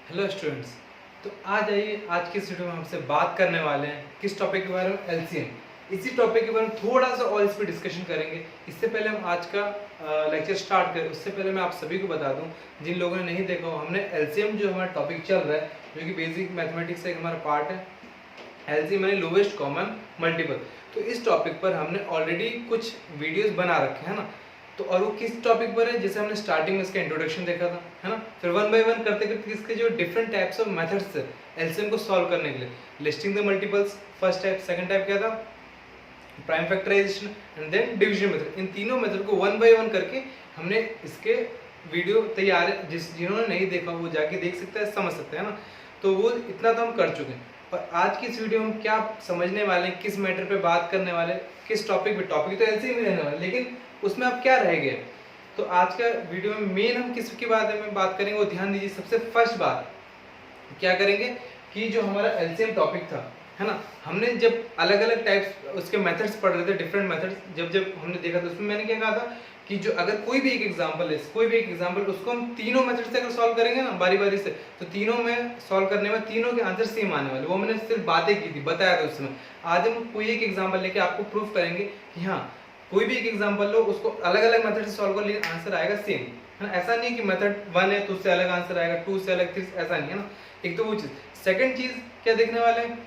Hello students. तो आज आइए, आज की इस वीडियो में हमसे बात करने वाले हैं किस टॉपिक के बारे में, एलसीएम। इसी टॉपिक के बारे में थोड़ा सा और इस पर डिस्कशन करेंगे। इससे पहले हम आज का लेक्चर स्टार्ट करें उससे पहले मैं आप सभी को बता दूं, जिन लोगों ने नहीं देखा हो, हमने एलसीएम जो हमारा टॉपिक चल रहा है, जो कि बेसिक मैथमेटिक्स का एक हमारा पार्ट है, एलसीएम यानी लोवेस्ट कॉमन मल्टीपल। तो इस टॉपिक पर हमने ऑलरेडी कुछ वीडियोस बना रखे हैं ना। तो और वो किस टॉपिक पर है, जैसे हमने स्टार्टिंग में इसका इंट्रोडक्शन देखा था, है ना। फिर वन बाय वन करते करते इसके जो डिफरेंट टाइप्स ऑफ मेथड्स है एलसीएम को सॉल्व करने के लिए, listing the multiples first type, second type क्या था, prime factorisation and then division method. इन तीनों मेथड को वन बाय वन करके हमने इसके वीडियो तैयार है, जिन्होंने नहीं देखा वो जाके देख सकते हैं, समझ सकते हैं ना। तो वो इतना तो हम कर चुके हैं। और आज की इस वीडियो में हम क्या समझने वाले हैं, किस मैटर पे बात करने वाले, किस टॉपिक पे, टॉपिक तो एलसीएम ही रहने वाला, लेकिन उसमें अब क्या रह गया। तो आज का वीडियो में मेन हम किसके बारे में बात करेंगे वो ध्यान दीजिए। सबसे फर्स्ट बात क्या करेंगे कि जो हमारा एलसीएम टॉपिक था, है ना, हमने जब अलग अलग टाइप्स उसके मेथड्स पढ़ रहे थे, डिफरेंट मेथड्स जब जब हमने देखा था, उसमें मैंने क्या कहा था कि जो अगर कोई भी एक एग्जांपल है, कोई भी एक एग्जांपल, उसको हम तीनों मेथड से अगर सॉल्व करेंगे ना बारी बारी से, तो तीनों में सॉल्व करने में तीनों के आंसर सेम आने वाले। वो मैंने सिर्फ बातें की थी, बताया था उसमें। आज हम कोई एक एग्जांपल लेके आपको प्रूफ करेंगे कि हाँ, कोई भी एक एग्जांपल लो, उसको अलग अलग मेथड से सॉल्व कर, लेकिन आंसर आएगा सेम, है ना। ऐसा नहीं कि मेथड 1 है तो उससे अलग आंसर आएगा, 2 से अलग, 3 ऐसा नहीं है ना। एक तो वो चीज। सेकंड चीज क्या देखने वाले हैं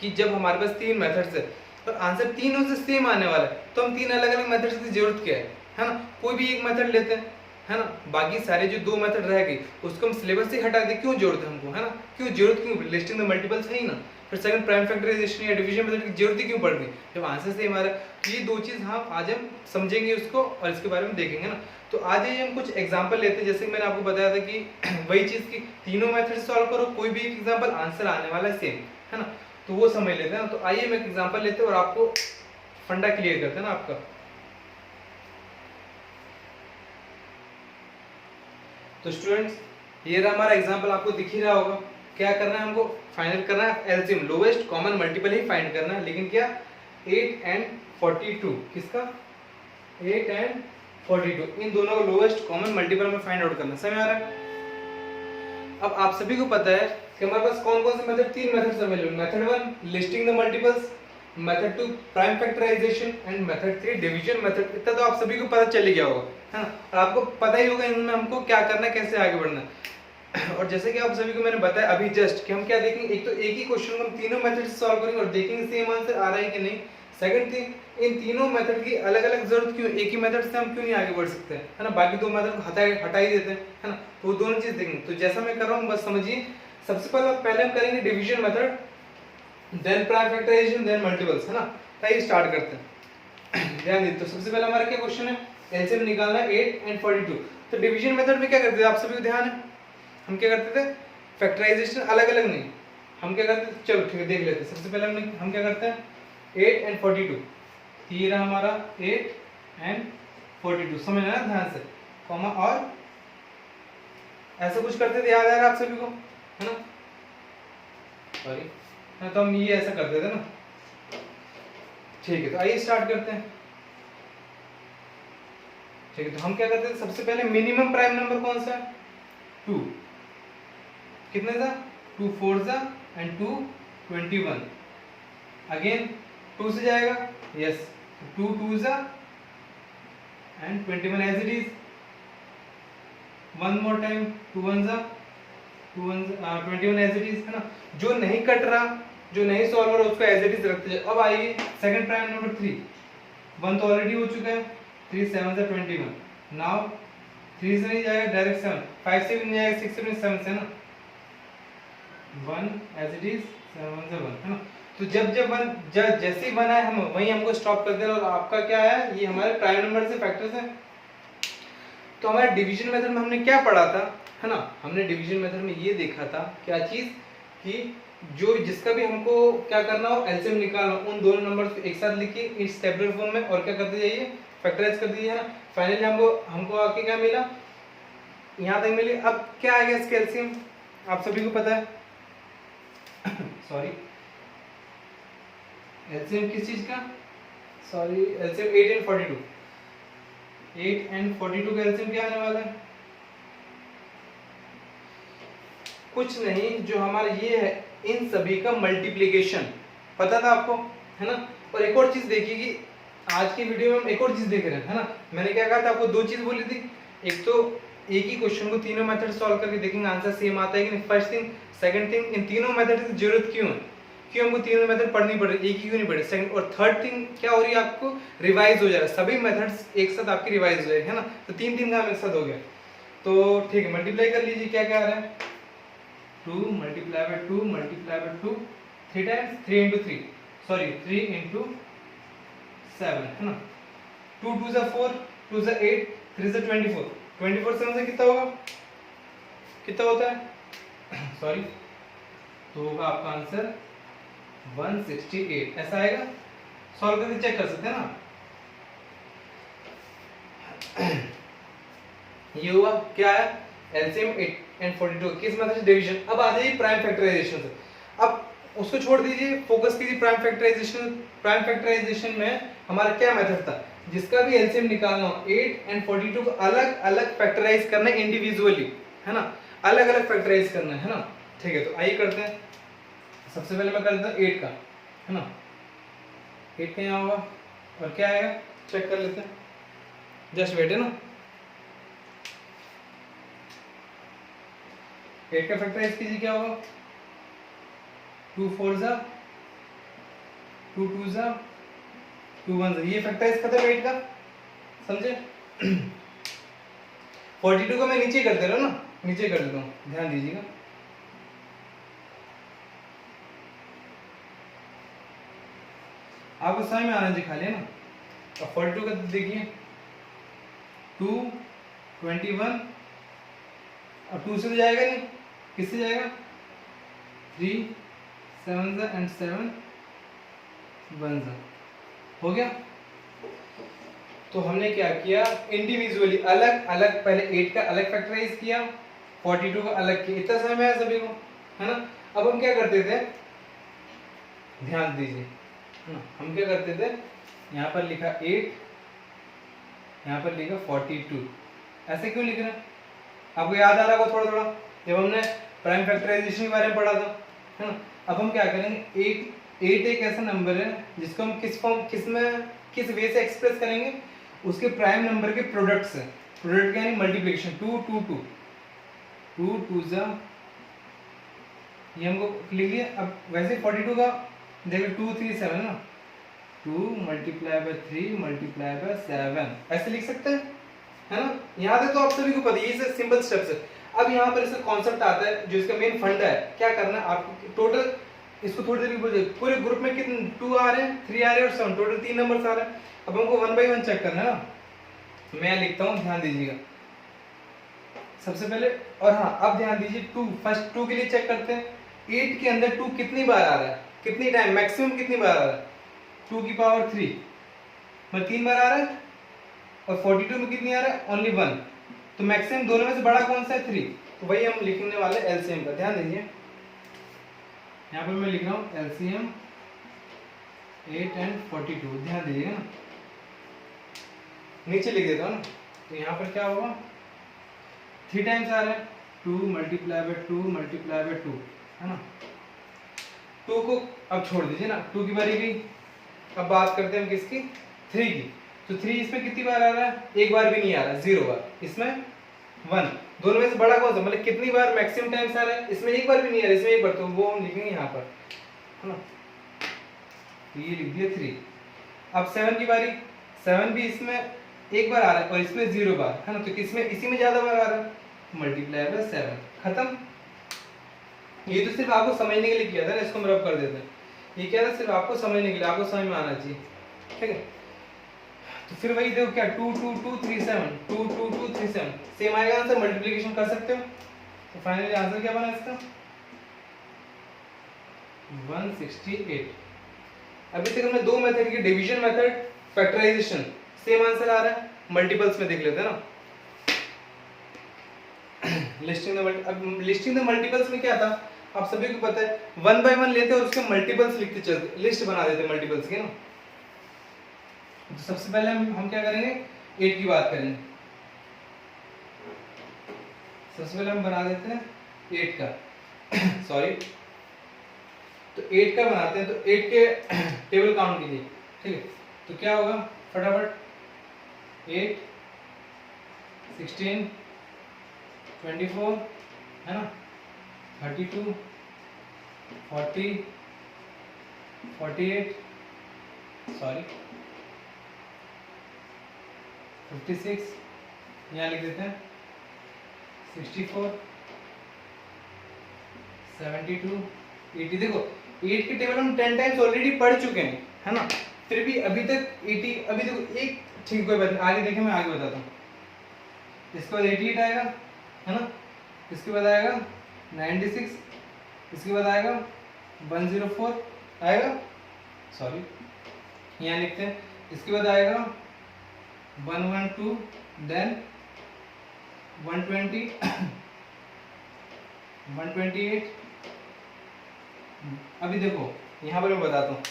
कि जब हमारे पास 3 मेथड्स है और आंसर तीनों से सेम आने वाला है, तो हम 3 अलग अलग मेथड्स की जरूरत क्या है ना। कोई भी एक मेथड लेते हैं, है ना, बाकी सारे जो 2 मेथड रह गई उसको हम सिलेबस से हटा दें, क्यों जरूरत है हमको, है ना, क्यों जरूरत, क्यों, लिस्टिंग द मल्टीपल्स है ही ना। फिर सेकंड प्राइम फैक्टराइजेशन या डिवीजन मेथड की जरूरत ही क्यों पड़ गई जब आंसर सेम आ रहा है। तो ये 2 चीज हम आज हम समझेंगे उसको और इसके बारे में देखेंगे ना। तो आज ही हम कुछ एग्जांपल लेते हैं, जैसे मैंने आपको बताया था कि वही चीज की तीनों मेथड सॉल्व करो, कोई भी एक एग्जांपल आंसर आने वाला है सेम, है ना। तो वो समझ लेते हैं ना। तो आइए हम एक एग्जांपल लेते हैं और आपको फंडा क्लियर करते हैं ना आपका। तो स्टूडेंट्स, ये रहा हमारा एग्जांपल, आपको दिख ही रहा होगा। क्या करना है हमको, फाइनल करना है एलसीएम, लोवेस्ट कॉमन मल्टीपल ही फाइंड करना है, लेकिन क्या 8 एंड 42, किसका 8 एंड 42, इन दोनों को लोवेस्ट कॉमन मल्टीपल में फाइंड आउट करना। समझ आ रहा है। अब आप सभी को पता है कि हमारे पास कौन कौन से method, 3 methods available. Method 1 listing the multiples, method 2 prime factorisation and method 3 division method. इतना तो आप सभी को पता चल ही गया होगा, है ना। और आपको पता ही होगा इनमें हमको क्या करना है, कैसे आगे बढ़ना है। और जैसे कि आप सभी को मैंने बताया अभी जस्ट कि हम क्या देखेंगे, एक तो एक ही क्वेश्चन को हम तीनों मेथड से सॉल्व करेंगे और देखेंगे सेम आंसर आ रहा है कि नहीं। सेकंड थिंग, इन तीनों मेथड की अलग अलग जरूरत क्यों, एक ही मेथड से हम क्यों नहीं आगे बढ़ सकते हैं, है ना। बाकी 2 मेथड को हटा ही देते हैं, है ना। तो वो दोनों चीज देखेंगे। तो जैसा मैं कर रहा हूँ बस समझिए। सबसे पहले हम करेंगे division method, then prime factorisation, then multiples, है ना। तो ये स्टार्ट करते हैं। ध्यान दीजिए। तो सबसे पहले हमारा क्या क्वेश्चन है, एलसीएम निकालना है 8 एंड 42। तो डिवीजन मेथड में क्या करते थे, आप सभी को ध्यान है, हम क्या करते थे, फैक्टराइजेशन अलग अलग नहीं, हम क्या करते थे, चलो ठीक है देख लेते हैं। सबसे पहले हम क्या करते हैं 8 एंड 42, ये रहा हमारा 8 एंड 42, समझ ना ध्यान से, कॉमा और ऐसा कुछ करते थे, याद आ रहा है आप सभी को, है ना। सॉरी, तो हम ये ऐसा करते थे ना। ठीक है, तो आइए स्टार्ट करते हैं। ठीक है, तो हम क्या करते थे, सबसे पहले मिनिमम प्राइम नंबर कौन सा है, 2, कितने था, 2 4 जा एंड 2 21, अगेन 2 से जाएगा, यस, 2 2 जा and 21 as it is, one more time 2 1 जा 21 एज इट इज, है ना। जो नहीं कट रहा, जो नहीं सॉल्व हो रहा, उसको एज इट इज रखते जाए। अब आइए सेकंड प्राइम नंबर 3, 1 तो ऑलरेडी हो चुका है, 3 7 से 21, नाउ 3 से नहीं जाएगा डायरेक्ट 7, 5 से भी नहीं जाएगा, 6 से भी 7 से ना, 1 एज इट इज, 7 से 1, है ना। तो जब जैसे ही बना है हम वहीं हमको स्टॉप कर देना। और आपका क्या है, ये हमारे प्राइम नंबर से फैक्टर्स है। तो हमारे डिवीजन मेथड में हमने क्या पढ़ा था, है ना, हमने डिवीजन मेथड में ये देखा था क्या चीज, कि जो जिसका भी हमको क्या करना हो, एलसीएम निकालना, उन दोनों नंबर्स को एक साथ लिखिए इस टेबुलर फॉर्म में और क्या करते जाइए, फैक्टराइज कर दीजिए, है ना। फाइनली हमको आके क्या मिला, यहाँ तक मिली। अब क्या आ गया इसका एलसीएम, आप सभी को पता है। सॉरी, एलसीएम किस चीज का, सॉरी, एलसीएम 8 एंड 42, 8 एंड 42 का एलसीएम क्या आने वाला है, कुछ नहीं, जो हमारा ये है इन सभी का मल्टीप्लीकेशन, पता था आपको, है ना। और एक और चीज देखिए कि आज की वीडियो में हम एक और चीज देख रहे हैं, है ना। मैंने क्या कहा था आपको, दो चीज बोली थी, एक तो एक ही क्वेश्चन को तीनों मेथड सॉल्व करके देखेंगे आंसर सेम आता है कि नहीं, फर्स्ट थिंग। सेकंड थिंग, इन तीनों मेथड की जरूरत क्यों है, क्यों हमको तीनों मेथड पढ़नी पड़ रही है, एक ही क्यों नहीं पढ़े। सेकंड और थर्ड थिंग क्या हो रही है, आपको रिवाइज हो जाएगा, सभी मेथड्स एक साथ आपकी रिवाइज हो जाएगी, है ना। तो तीन तीन काम एक साथ हो गया। तो ठीक है, मल्टीप्लाई कर लीजिए, क्या क्या आ रहा है, 2 multiply by 2 multiply by 2 3 times 3 into 3 sorry 3 into 7, है ना। 2 2 ज़ा 4 2 ज़ा 8 3 ज़ा 24 24 7 से कितना होगा, कितना होता है सॉरी, तो होगा आपका आंसर 168, ऐसा आएगा। सॉल्व करके चेक कर सकते हैं ना। ये हुआ क्या है, एलसीएम 8 and 42 किस मेथड से डिवीजन। अब आ जाइए प्राइम फैक्टराइजेशन से, अब उसको छोड़ दीजिए, फोकस कीजिए प्राइम फैक्टराइजेशन। प्राइम फैक्टराइजेशन में हमारा क्या मेथड था, जिसका भी एलसीएम निकालना हो 8 and 42 को अलग अलग फैक्टराइज करना है इंडिविजुअली, है ना, अलग अलग फैक्टराइज करना है ना। ठीक है, तो आइए करते हैं। सबसे पहले मैं कर देता हूँ 8 का, है ना। 8 का यहाँ होगा और क्या आएगा, चेक कर लेते हैं, जस्ट वेट, है ना। 8 का फैक्टराइज कीजिए, क्या होगा, 2 4 ज़ा 2 2 ज़ा 2 1 ज़ा, ये फैक्टराइज खत्म 8 का, समझे। 42 को मैं नीचे कर दे रहा हूँ ना, नीचे कर देता हूँ, ध्यान दीजिएगा। आपको समझ में आना चाहिए खाली, है ना। अब 42 का देखिए 2 21, अब 2 से तो जाएगा नहीं, किससे जाएगा, 3 7 ज़ा एंड 7 1 ज़ा, हो गया। तो हमने क्या किया, इंडिविजुअली अलग अलग, पहले 8 का अलग फैक्टराइज किया, 42 का अलग किया, इतना समझ में आया सभी को, है ना। अब हम क्या करते थे, ध्यान दीजिए, हम क्या करते थे, यहाँ पर लिखा 8, यहाँ पर लिखा 42, ऐसे क्यों लिख रहे हैं, आपको याद आ रहा होगा थोड़ा थोड़ा, जब हमने प्राइम फैक्टराइजेशन के बारे में पढ़ा था, है ना। अब हम क्या करेंगे, 8 एक ऐसा नंबर है जिसको हम किस फॉर्म, किस वे से एक्सप्रेस करेंगे, उसके प्राइम नंबर के प्रोडक्ट से, प्रोडक्ट यानी मल्टीप्लिकेशन, 2 2 2 2 2 ज़ा, ये हमको लिख लिया। अब वैसे 42 का देखो 2 3 7 ना, 2 मल्टीप्लाई बाय 3 मल्टीप्लाई बाय 7, ऐसे लिख सकते हैं, है ना। याद है तो आप सभी को पता है, ये सिंपल स्टेप्स है। अब यहाँ पर इसका कॉन्सेप्ट आता है, जो इसका मेन फंडा है, क्या करना है आपको, टोटल इसको थोड़ी देर बोलिए, पूरे ग्रुप में कितने 2 आ रहे हैं, 3 आ रहे हैं और 7, टोटल 3 नंबर्स आ रहे हैं। अब हमको 1 by 1 चेक करना है ना, मैं लिखता हूँ, ध्यान दीजिएगा सबसे पहले। और हाँ, अब ध्यान दीजिए, 2 फर्स्ट 2 के लिए चेक करते हैं, 8 के अंदर 2 कितनी बार आ रहा है, कितनी टाइम, मैक्सिमम कितनी बार आ रहा है, 2 की पावर 3 मतलब 3 बार आ रहा है, और 42 में कितनी आ रहा है, ओनली 1, तो मैक्सिमम दोनों में से बड़ा कौन सा है, 3, तो वही हम लिखने वाले एलसीएम का। ध्यान दीजिए, यहाँ पर मैं लिख रहा हूँ एलसीएम 8 and 42, ध्यान दीजिएगा ना, नीचे लिख देता हूँ ना। तो यहाँ पर क्या होगा, 3 टाइम्स आ रहा है, 2 मल्टीप्लाई बाय 2 मल्टीप्लाई बाय 2, है ना। 2 को अब छोड़ दीजिए ना, 2 की बारी गई। अब बात करते हैं हम किसकी, 3 की। तो 3 इसमें कितनी बार आ रहा है, एक बार भी नहीं आ रहा, 0 बार, इसमें 1, दोनों में से बड़ा कौन सा, मतलब कितनी बार मैक्सिमम टाइम्स आ रहा है, इसमें एक बार भी नहीं आ रहा, इसमें एक बार, तो वो हम लिखेंगे यहाँ पर, है ना। तो ये लिख दिया 3। अब 7 की बारी, 7 भी इसमें एक बार आ रहा है और इसमें 0 बार, है ना, तो किसमें, इसी में ज्यादा बार आ रहा है, मल्टीप्लाई बाय 7, खत्म। ये तो सिर्फ आपको समझने के लिए किया था ना, इसको हम रब कर देते हैं, ये क्या था, सिर्फ आपको समझने के लिए, आपको समझ में आना चाहिए, ठीक है। तो फिर वही देखो क्या, 2 2 2 3 7 2 2 2 3 7, सेम आएगा आंसर, मल्टीप्लिकेशन कर सकते हो। तो फाइनली आंसर क्या बना इसका, 168। अभी तक हमने दो मेथड की, division method, factorization, same answer आ रहा है। मल्टीपल्स में देख लेते हैं ना, लिस्टिंग द मल्टीपल्स में क्या था, आप सभी को पता है, 1 by 1 लेते और उसके मल्टीपल्स लिखते चलते, लिस्ट बना देते मल्टीपल्स की ना। तो सबसे पहले हम क्या करेंगे, 8 की बात करेंगे। सबसे पहले हम बना देते हैं 8 का, सॉरी, तो 8 का बनाते हैं, तो 8 के टेबल काउंट कीजिए, ठीक है। तो क्या होगा फटाफट, 8 16 24 है ना, 32 40 48 सॉरी 56, यहाँ लिख देते हैं 64 72 80। देखो 8 के टेबल हम 10 टाइम्स ऑलरेडी पढ़ चुके हैं, है ना, फिर भी अभी तक 80, अभी देखो एक, ठीक कोई बात नहीं, आगे देखें, मैं आगे बताता हूँ। इसके बाद 88 आएगा, है ना, इसके बाद आएगा 96, इसके बाद आएगा 104 आएगा, सॉरी यहाँ लिखते हैं, इसके बाद आएगा 112, देन 120 128। अभी देखो यहाँ पर मैं बताता हूँ,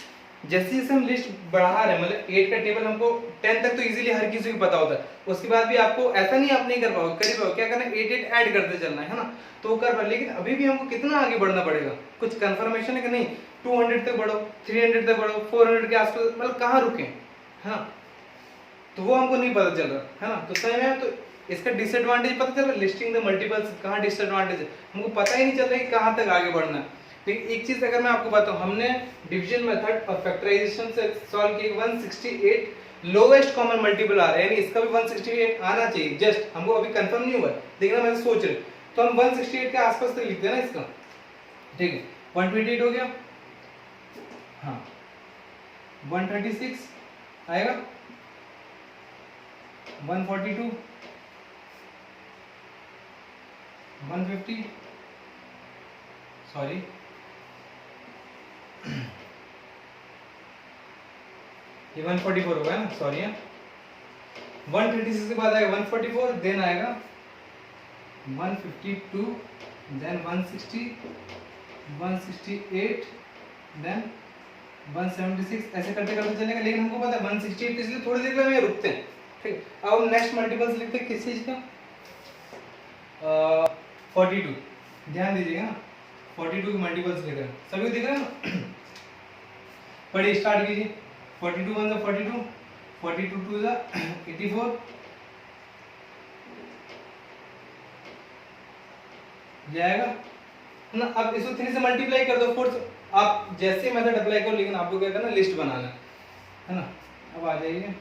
जैसे जैसे हम लिस्ट बढ़ा रहे हैं, मतलब 8 का टेबल हमको 10 तक तो इजीली हर किसी को पता होता है, उसके बाद भी आपको ऐसा नहीं आप नहीं कर पाओगे, करीब पाओगे, क्या करना है 8 ऐड करते चलना है ना, तो वो कर पाए। लेकिन अभी भी हमको कितना आगे बढ़ना पड़ेगा, कुछ कंफर्मेशन है कि नहीं, 200 तक बढ़ो, 300 तक बढ़ो, 400 के आसपास, मतलब कहाँ रुके, है ना, तो वो हमको नहीं पता चल रहा, है ना। तो सही में तो इसका डिसएडवांटेज पता चल रहा है, लिस्टिंग द मल्टीपल्स कहाँ डिसएडवांटेज है, हमको पता ही नहीं चल रहा है कि कहाँ तक आगे बढ़ना है। लेकिन एक चीज अगर मैं आपको बताऊं, हमने डिवीजन मेथड और फैक्टराइजेशन से सॉल्व किए 168 लोवेस्ट कॉमन मल्टीपल आ रहा है, यानी इसका भी 168 आना चाहिए, जस्ट हमको अभी कंफर्म नहीं हुआ है, लेकिन हम ऐसे सोच रहे, तो हम 168 के आसपास तक लिखते हैं ना इसका, ठीक है। 128 हो गया, हाँ 136 आएगा, 142 150 सॉरी ये 144 होगा ना, सॉरी है, 136 के बाद आएगा 144, देन आएगा 152, देन 160 168, देन 176, ऐसे करते करते चलेगा। लेकिन हमको पता है 168, इसलिए थोड़ी देर में रुकते हैं, ठीक। अब हम नेक्स्ट मल्टीपल्स लिखते हैं किस चीज का, 42, ध्यान दीजिएगा ना, 42 के मल्टीपल्स लिख रहे हैं, सभी दिख रहा है ना। पढ़िए, स्टार्ट कीजिए, 42 1 42, 42 2 84, जाएगा ना। अब इसको 3 से मल्टीप्लाई कर दो, 4 से, आप जैसे मेथड अप्लाई करो, लेकिन आपको क्या करना, लिस्ट बनाना है ना। अब आ जाइए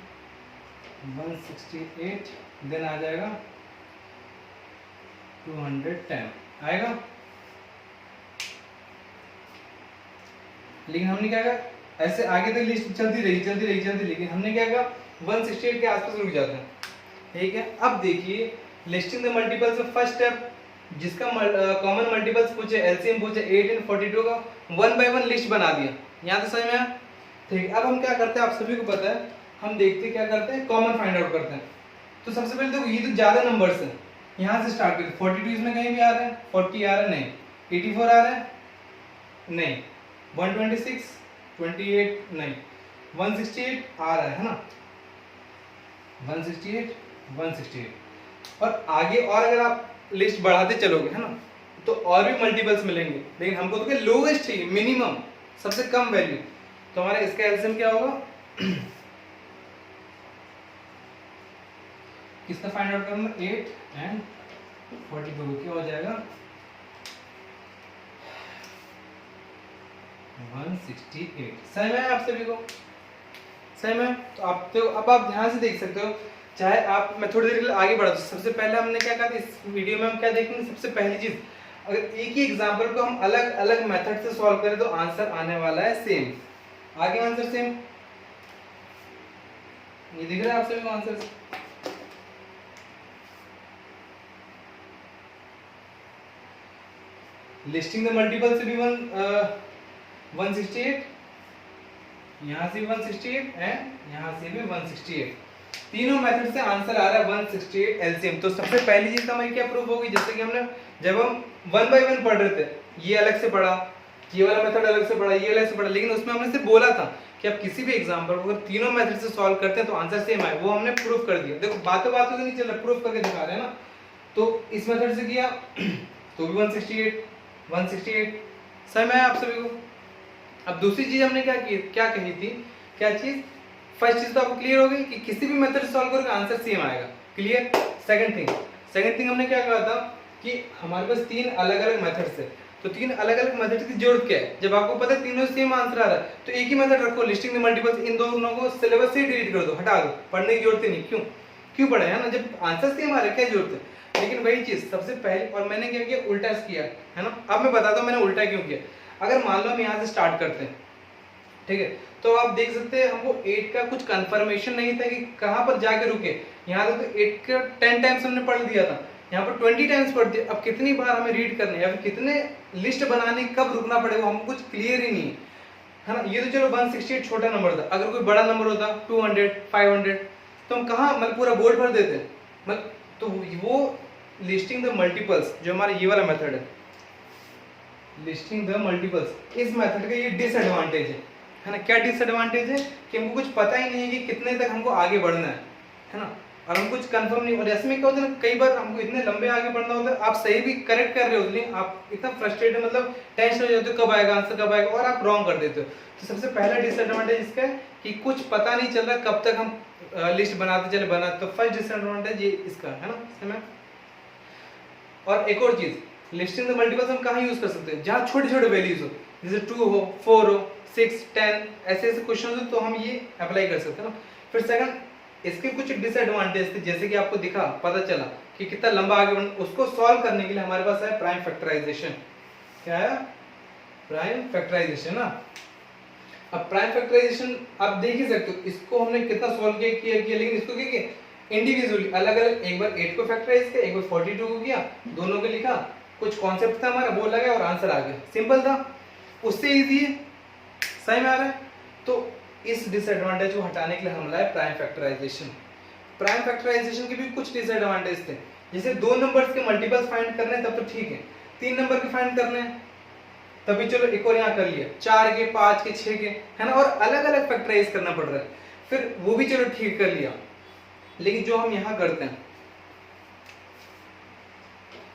168, देन आ जाएगा 210 आएगा। लेकिन हमने क्या कहा, ऐसे आगे तक लिस्ट चलती रही, लेकिन हमने क्या कहा 168 के आसपास रुक जाते हैं, ठीक है। अब देखिए लिस्टिंग द मल्टीपल्स में फर्स्ट स्टेप, जिसका कॉमन मल्टीपल्स पूछे, एलसीएम पूछे 8 और 42 का 1 बाय 1 लिस्ट बना दिया, यहाँ तो सही में है, ठीक है। अब हम क्या करते हैं, आप सभी को पता है, हम देखते क्या करते हैं, कॉमन फाइंड आउट करते हैं। तो सबसे पहले देखो, ये तो ज्यादा नंबर्स हैं, यहाँ से स्टार्ट करते, 42 इसमें कहीं भी आ रहा है, 40 आ रहा है नहीं, 84 आ रहा है नहीं, 126 28 नहीं, 168 आ रहा है ना, 168 168, और आगे और अगर आप लिस्ट बढ़ाते चलोगे, है ना, तो और भी मल्टीपल्स मिलेंगे। लेकिन हमको तो क्या लोवेस्ट चाहिए, मिनिमम, सबसे कम वैल्यू, तो हमारा इसका एलसीएम क्या होगा, किसका फाइंड आउट करना, 8 एंड 42, क्या हो जाएगा 168। सही में आप सभी को, सही में। तो आप तो अब आप ध्यान से देख सकते हो, चाहे आप, मैं थोड़ी देर के लिए आगे बढ़ा, सबसे पहले हमने क्या कहा, इस वीडियो में हम क्या देखेंगे, सबसे पहली चीज, अगर एक ही एग्जांपल को हम अलग अलग मेथड से सॉल्व करें तो आंसर आने वाला है सेम, आगे आंसर सेम, ये दिख रहा है आप सभी को आंसर। लिस्टिंग द मल्टीपल से भी 168, यहाँ से 168 एंड यहाँ से भी 168, तीनों मेथड से आंसर आ रहा है 168 एलसीएम। तो सबसे पहली चीज हमारी क्या प्रूफ होगी, जैसे कि हमने जब हम 1 बाय 1 पढ़ रहे थे, ये अलग से पढ़ा, ये वाला मेथड अलग से पढ़ा, ये अलग से पढ़ा, लेकिन उसमें हमने सिर्फ बोला था कि आप किसी भी एग्जांपल को अगर तीनों मेथड से सॉल्व करते हैं तो आंसर सेम आए, वो हमने प्रूफ कर दिया। देखो बातों बातों से नहीं चल रहा, प्रूफ करके दिखा रहे हैं ना। तो इस मेथड से किया तो भी 168, 168। समझ में आया आप सभी को? अब दूसरी चीज हमने क्या कही थी, क्या चीज? फर्स्ट चीज तो आपको क्लियर हो गई कि किसी भी मेथड से सॉल्व करोगे आंसर सेम आएगा, क्लियर। सेकंड थिंग हमने क्या कहा था कि हमारे पास तीन अलग अलग मेथड्स है, तो तीन अलग अलग मेथड की जरूरत क्या है? जब आपको पता है तीनों सेम आंसर आ रहा है तो एक ही मेथड रखो, लिस्टिंग द मल्टीपल्स। इन दोनों को सिलेबस से डिलीट कर दो, हटा दो, पढ़ने की जरूरत ही नहीं। क्यों पढ़े, है ना? जब आंसर सेम आ रहा है क्या जरूरत है? लेकिन वही चीज सबसे पहले, और मैंने क्या किया, उल्टा किया, है ना। अब मैं बताता हूँ मैंने उल्टा क्यों किया। अगर मान लो हम यहाँ से स्टार्ट करते हैं, ठीक है, तो आप देख सकते हैं हमको 8 का कुछ कंफर्मेशन नहीं था कि कहां पर जाके रुके। यहाँ तक तो 8 का 10 टाइम्स हमने पढ़ दिया था, यहाँ पर 20 टाइम्स पढ़ दिया। अब कितनी बार हमें रीड करने या फिर कितने लिस्ट बनाने, कब रुकना पड़ेगा, हमको कुछ क्लियर ही नहीं है ना। ये तो चलो 168 छोटा नंबर था, अगर कोई बड़ा नंबर होता 200 500 तो हम कहाँ मतलब पूरा बोर्ड भर देते मतलब। तो वो लिस्टिंग द मल्टीपल्स जो हमारा ये वाला मेथड है, लिस्टिंग द मल्टीपल्स, इस मेथड का ये डिसएडवांटेज है ना। क्या डिसएडवांटेज है कि हमको कुछ पता ही नहीं है कि कितने तक हमको आगे बढ़ना है ना। और हम कुछ कंफर्म नहीं, और इसमें क्या होता है ना, कई बार हमको इतने लंबे आगे बढ़ना होता है, आप सही भी करेक्ट कर रहे हो लेकिन आप इतना फ्रस्ट्रेटेड मतलब टेंशन हो जाते हो कब आएगा आंसर, कब आएगा, और आप रॉन्ग कर देते हो। तो सबसे पहला डिसएडवांटेज इसका है कि कुछ पता नहीं चल रहा कब तक हम लिस्ट बनाते चले बना। तो फर्स्ट डिसएडवांटेज ये इसका है ना इसमें। और एक और चीज, लिस्टिंग द मल्टीपल्स हम कहाँ यूज कर सकते हैं? जहाँ छोटे छोटे वैल्यूज हो, जैसे 2 हो, 4 हो, 6, 10, ऐसे क्वेश्चन हो तो हम ये अप्लाई कर सकते हैं ना। फिर सेकंड, इसके कुछ डिसएडवांटेज थे, जैसे कि आपको दिखा, पता चला कि कितना लंबा आगे बढ़ना, उसको सॉल्व करने के लिए हमारे पास है प्राइम फैक्टराइजेशन। क्या है? प्राइम फैक्टराइजेशन ना। अब प्राइम फैक्टराइजेशन आप देख ही सकते हो, इसको हमने कितना सॉल्व किया, लेकिन इसको क्या किया, इंडिविजुअली अलग अलग, एक बार 8 को फैक्टराइज किया, एक बार 42 को किया, दोनों को लिखा, कुछ कॉन्सेप्ट था हमारा वो लगा और आंसर आ गया, सिंपल था, उससे इजी है। सही में आ रहा है? तो इस डिसएडवांटेज को हटाने के लिए हम लाए प्राइम फैक्टराइजेशन। प्राइम फैक्टराइजेशन के भी कुछ डिसएडवांटेज थे, जैसे 2 नंबर्स के मल्टीपल्स फाइंड करने हैं तब तो ठीक है, 3 नंबर के फाइंड करने हैं तभी चलो एक और यहाँ कर लिया, 4 के, 5 के, 6 के, है ना, और अलग अलग फैक्टराइज करना पड़ रहा है, फिर वो भी चलो ठीक कर लिया। लेकिन जो हम यहाँ करते हैं,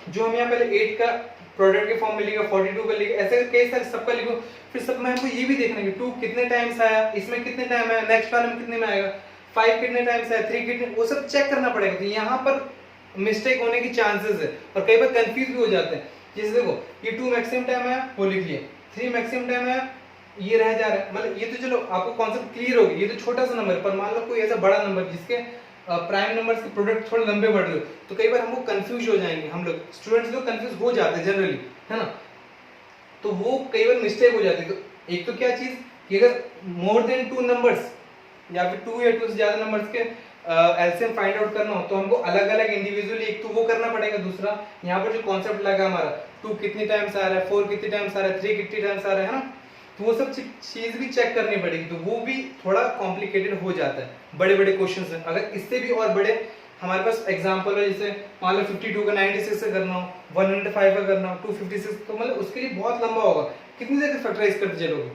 जो हम यहाँ पहले 8 का प्रोडक्ट के फॉर्म में लिखा, 42 का लिखा, ऐसे कई सारे सबका लिखो, फिर सब में हमको ये भी देखना है कि 2 कितने टाइम्स आया, इसमें कितने टाइम आया, नेक्स्ट वाले में कितने में आएगा, 5 कितने टाइम्स आया, 3 कितने, वो सब चेक करना पड़ेगा। तो यहाँ पर मिस्टेक होने की चांसेस है और कई बार कंफ्यूज भी हो जाते हैं। जैसे देखो ये 2 मैक्सिमम टाइम आया वो लिख लिया, 3 मैक्सिमम टाइम आया ये रह जा रहा है, मतलब ये तो चलो आपको कॉन्सेप्ट क्लियर होगी, ये तो छोटा सा नंबर, पर मान लो कोई ऐसा बड़ा नंबर जिसके प्राइम नंबर्स के प्रोडक्ट थोड़े लंबे बढ़ रहे हो, तो कई बार हमको कंफ्यूज हो जाएंगे, हम लोग स्टूडेंट्स लोग कंफ्यूज हो जाते हैं जनरली, है ना। तो वो कई बार मिस्टेक हो जाती है। तो एक तो क्या चीज कि अगर मोर देन 2 नंबर्स या फिर 2 या 2 से ज्यादा नंबर्स के एलसीएम फाइंड आउट करना हो तो हमको अलग अलग इंडिविजुअली एक तो वो करना पड़ेगा, दूसरा यहाँ पर जो कॉन्सेप्ट लगा हमारा 2 कितनी टाइम्स आ रहा है, 4 कितनी टाइम्स आ रहा है, 3 कितनी टाइम्स आ रहा है ना, तो वो सब चीज भी चेक करनी पड़ेगी। तो वो भी थोड़ा कॉम्प्लिकेटेड हो जाता है, बड़े बड़े क्वेश्चन है। अगर इससे भी और बड़े हमारे पास एग्जांपल है, जैसे मान लो 52 का 96 से करना हो, 105 का करना हो, 256, तो मतलब उसके लिए बहुत लंबा होगा, कितनी देर फैक्टराइज करते चलोगे,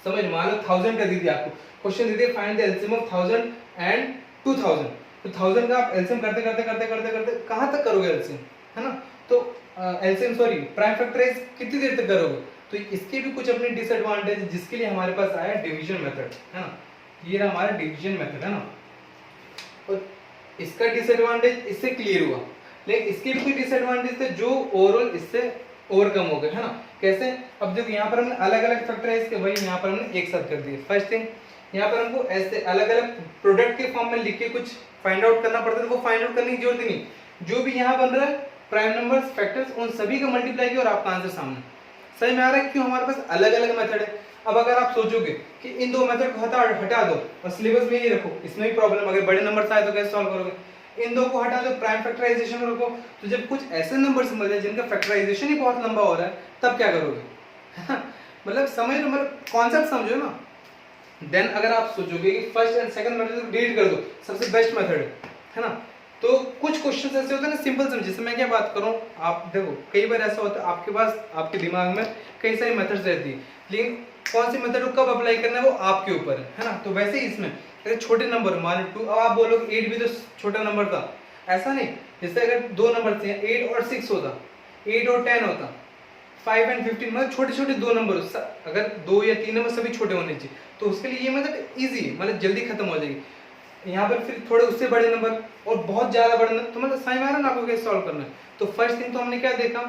समझ। मान लो 1000 का दी थी आपको, क्वेश्चन दे दिया find the LCM of 1000 and 2000, तो 1000 का आप एलसीएम करते करते करते करते करते कहां तक करोगे एलसीएम, है ना। तो एलसीएम सॉरी प्राइम फैक्टराइज कितनी देर तक करोगे। तो इसके भी कुछ अपने डिसएडवांटेज, जिसके लिए हमारे पास आया डिवीजन मेथड, है ना। ये रहा हमारा डिवीजन मेथड, है ना। और इसका डिसएडवांटेज इससे क्लियर हुआ, लेकिन इसके भी कुछ डिसएडवांटेज थे जो ओवरऑल इससे ओवरकम हो गए, है ना। कैसे? अब देखो यहाँ पर हमने अलग अलग फैक्टराइज किया, वही यहाँ पर हमने एक साथ कर दिए। फर्स्ट थिंग, यहाँ पर हमको ऐसे अलग अलग प्रोडक्ट के फॉर्म में लिख के कुछ फाइंड आउट करना पड़ता है, वो फाइंड आउट करने की जरूरत ही नहीं, जो भी यहाँ बन रहा है प्राइम नंबर्स फैक्टर्स उन सभी का मल्टीप्लाई किया और आपका आंसर सामने। सही में आ रहा है? क्यों हमारे पास अलग अलग मेथड है। अब अगर आप सोचोगे कि इन दो मेथड को हटा दो और सिलेबस में ही रखो, इसमें भी प्रॉब्लम, अगर बड़े नंबर आए तो कैसे सॉल्व करोगे। इन दो को हटा दो, प्राइम फैक्टराइजेशन रखो, तो जब कुछ ऐसे नंबर्स मिल जाए जिनका फैक्टराइजेशन ही बहुत लंबा हो रहा है तब क्या करोगे। मतलब समझ लो, मतलब कॉन्सेप्ट समझो ना। देन अगर आप सोचोगे कि फर्स्ट एंड सेकंड मेथड को डिलीट कर दो, सबसे बेस्ट मेथड है ना। तो कुछ क्वेश्चन ऐसे होते हैं ना सिंपल समझ, जैसे मैं क्या बात करूं, आप देखो कई बार ऐसा होता है आपके पास, आपके दिमाग में कई सारी मेथड्स रहती है, लेकिन कौन सी मेथड को कब अप्लाई करना है वो आपके ऊपर है ना। तो वैसे ही इसमें अगर छोटे नंबर मान लो 2, अब आप बोलोगे 8 भी तो छोटा नंबर था, ऐसा नहीं। जैसे अगर 2 नंबर थे 8 और 6 होता, 8 और 10 होता, 5 एंड 15 मतलब छोटे छोटे दो नंबर, अगर 2 या 3 नंबर सभी छोटे होने चाहिए, तो उसके लिए ये मेथड इजी है, मतलब जल्दी खत्म हो जाएगी। यहाँ पर फिर थोड़े उससे बड़े नंबर और बहुत ज्यादा बड़े नंबर, तो मतलब समझ में आ रहा है ना आपको कैसे सॉल्व करना है। तो फर्स्ट थिंग तो हमने क्या देखा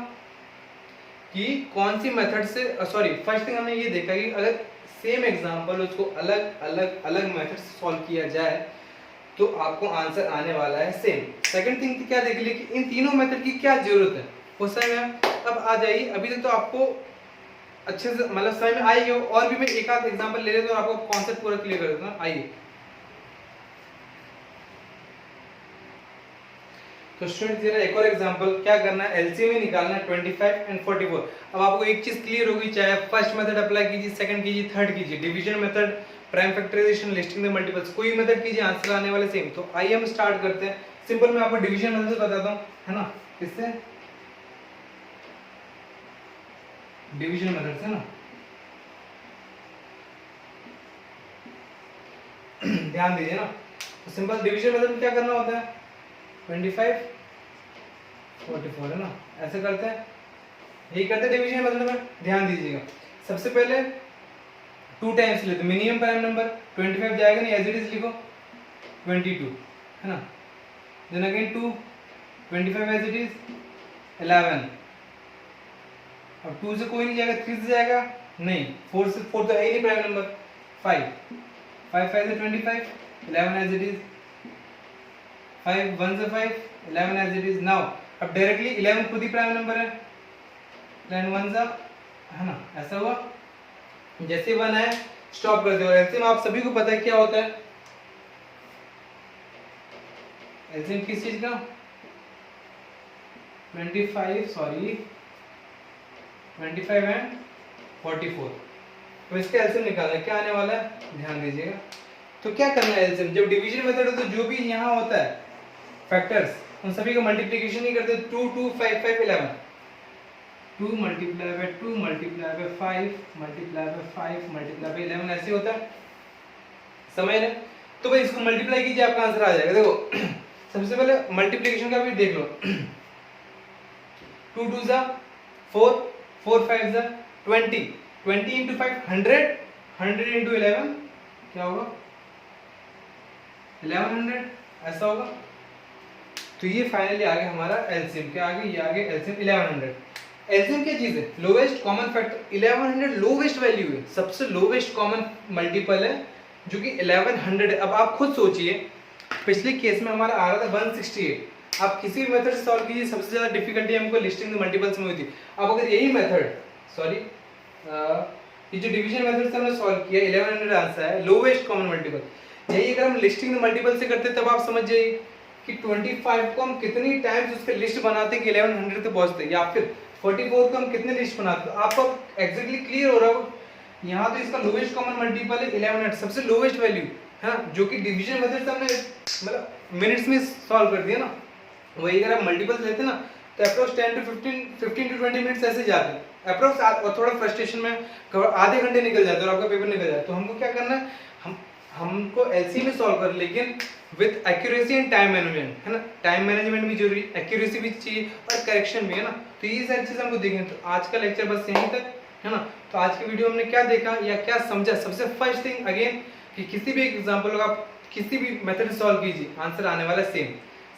कि कौन सी मेथड से, सॉरी फर्स्ट थिंग हमने ये देखा कि अगर सेम एग्जांपल उसको अलग अलग अलग मेथड से सॉल्व किया जाए तो आपको आंसर आने वाला है सेम। सेकंड थिंग क्या देख ली कि इन तीनों मेथड की क्या जरूरत है, वो समझ में अब आ जाइए। अभी तक तो आपको अच्छे से मतलब समझ में आई हो, और भी मैं एक आध एग्जांपल ले लेता हूं, आपको कॉन्सेप्ट पूरा क्लियर कर देता हूं। आइए तो स्टूडेंट जरा एक और एग्जांपल, क्या करना है, एलसीएम ही निकालना है 25 एंड 44। अब आपको एक चीज क्लियर होगी, चाहे फर्स्ट मेथड अप्लाई कीजिए, सेकंड कीजिए, थर्ड कीजिए, division method, prime factorisation, listing the multiples, कोई मेथड कीजिए आंसर आने वाले सेम। तो आइए हम स्टार्ट करते हैं। सिंपल मैं आपको डिवीजन मेथड से बताता हूं, है ना, किससे, डिवीजन मेथड से ना। ध्यान दीजिए ना, तो सिंपल डिवीजन मेथड में क्या करना होता है, 25 44 है ना, ऐसे करते हैं, यही करते हैं डिवीजन मेथड में। ध्यान दीजिएगा, सबसे पहले 2 टाइम्स लेते, मिनिमम प्राइम नंबर 25 जाएगा नहीं, एज इट इज लिखो 22, है ना, then again 2, 25 as it is 11, अब 2 से कोई नहीं जाएगा, 3 से जाएगा नहीं, 4 से, 4 तो है ही नहीं प्राइम नंबर, 5 5 5 से 25, 11 एज इट इज, 5 1 से 5, 11 एज इट इज। नाउ अब डायरेक्टली 11 खुद ही प्राइम नंबर है, 11 1 सा, है ना, ऐसा हुआ। जैसे 1 है स्टॉप कर दो। एलसीएम आप सभी को पता है क्या होता है, एलसीएम किस चीज का, 25 सॉरी 25 एंड 44, तो इसका एलसीएम निकालना है, क्या आने वाला है, ध्यान दीजिएगा। तो क्या करना है एलसीएम, जब डिवीजन मेथड हो तो जो भी यहाँ होता है फैक्टर्स, उन सभी का मल्टीप्लिकेशन ही करते, 2 2 5 5 11, 2 multiply by 2 multiply by 5 multiply by 5 multiply by 11, ऐसे होता है, समझ रहे। तो भाई इसको मल्टीप्लाई कीजिए, आपका आंसर आ जाएगा। देखो सबसे पहले मल्टीप्लिकेशन का भी देख लो, 2 2 जा 4, 4 5 जा 20, 20 into 5 100, 100 into 11 क्या होगा, 1100, ऐसा होगा। तो ये फाइनली आ गया हमारा एलसीएम, क्या आ गया, ये आ गया एलसीएम 1100। एलसीएम क्या चीज है, lowest common factor, 1100 lowest value है, सबसे लोवेस्ट कॉमन मल्टीपल है जो कि 1100 है। अब आप खुद सोचिए, पिछले केस में हमारा आ रहा था 168, आप किसी भी मेथड से सॉल्व कीजिए, सबसे ज्यादा डिफिकल्टी हमको लिस्टिंग द मल्टीपल्स में हुई थी। अब अगर यही मेथड, सॉरी ये जो डिवीजन मेथड से हमने सॉल्व किया, 1100 आंसर है, लोवेस्ट कॉमन मल्टीपल, यही अगर हम लिस्टिंग द मल्टीपल से करते तब आप समझ जाइए कि 25 को हम कितनी टाइम्स उसके लिस्ट बनाते कि 1100 तक पहुंचते, या फिर 44 को हम कितने लिस्ट बनाते। आपको एग्जैक्टली क्लियर हो रहा हो, यहाँ तो इसका लोवेस्ट कॉमन मल्टीपल है 1100, सबसे लोवेस्ट वैल्यू है ना, जो कि डिवीजन मेथड से हमने मतलब मिनट्स में सॉल्व कर दिया ना। वही अगर आप मल्टीपल्स लेते ना तो अप्रोक्स 10 to 15 to 20 मिनट्स ऐसे जाते हैं अप्रोक्स, और थोड़ा फ्रस्ट्रेशन में आधे घंटे निकल जाते हैं और आपका पेपर निकल जाता है। तो हमको क्या करना है, हमको एलसीएम में सॉल्व कर, लेकिन with accuracy and time management, है ना, टाइम मैनेजमेंट भी जरूरी, एक्यूरेसी भी चाहिए और करेक्शन भी, है ना। तो ये सारी चीजें हमको देखनी है। तो आज का लेक्चर बस यहीं तक, है ना। तो आज की वीडियो हमने क्या देखा या क्या समझा, सबसे फर्स्ट थिंग अगेन कि किसी भी एग्जांपल को आप किसी भी मेथड से सॉल्व कीजिए, आंसर आने वाला सेम।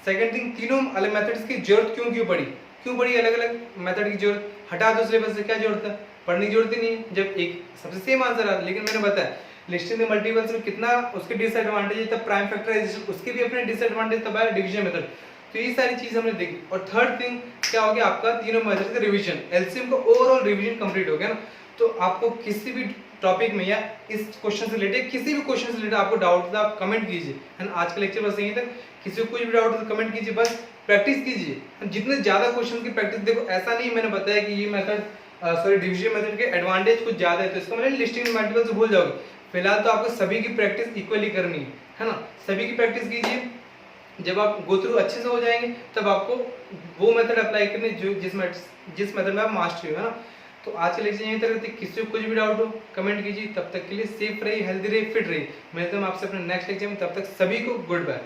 सेकंड थिंग, तीनों अलग मेथड्स की जरूरत क्यों पड़ी अलग अलग मेथड की जरूरत, हटा दो सिलेबस से, क्या जरूरत है, पढ़ने की जरूरत ही नहीं है जब एक सबसे सेम आंसर आ। लेकिन मैंने बताया लिस्टिंग द मल्टीपल्स में कितना उसके डिसएडवांटेज है, तब प्राइम फैक्टराइजेशन उसके भी अपने डिसएडवांटेज, तब आया डिवीजन मेथड। तो ये सारी चीज हमने देखी। और थर्ड थिंग क्या हो गया, आपका तीनों मेथड का रिवीजन, एलसीएम का ओवरऑल रिवीजन कंप्लीट हो गया ना। तो आपको किसी भी टॉपिक में या इस क्वेश्चन से रिलेटेड किसी भी क्वेश्चन से रिलेटेड आपको डाउट था, आप कमेंट कीजिए, है ना। आज का लेक्चर बस यहीं तक, किसी को कुछ भी डाउट हो तो कमेंट कीजिए, बस प्रैक्टिस कीजिए। जितने ज्यादा क्वेश्चन की प्रैक्टिस, देखो ऐसा नहीं मैंने बताया कि ये मेथड सॉरी डिवीजन मेथड के एडवांटेज कुछ ज्यादा है तो इसका मतलब लिस्टिंग मल्टीपल से भूल जाओगे। फिलहाल तो आपको सभी की प्रैक्टिस इक्वली करनी है ना, सभी की प्रैक्टिस कीजिए। जब आप गो थ्रू अच्छे से हो जाएंगे तब आपको वो मेथड अप्लाई करने जो जिस मेथड में आप मास्टरी हो, है ना। तो आज के लेक्चर यहीं तक, किसी को कुछ भी डाउट हो कमेंट कीजिए। तब तक के लिए सेफ रहिए, हेल्दी रहिए, फिट रहिए। मिलते हैं आपसे अपने नेक्स्ट लेक्चर में, तब तक सभी को गुड बाय।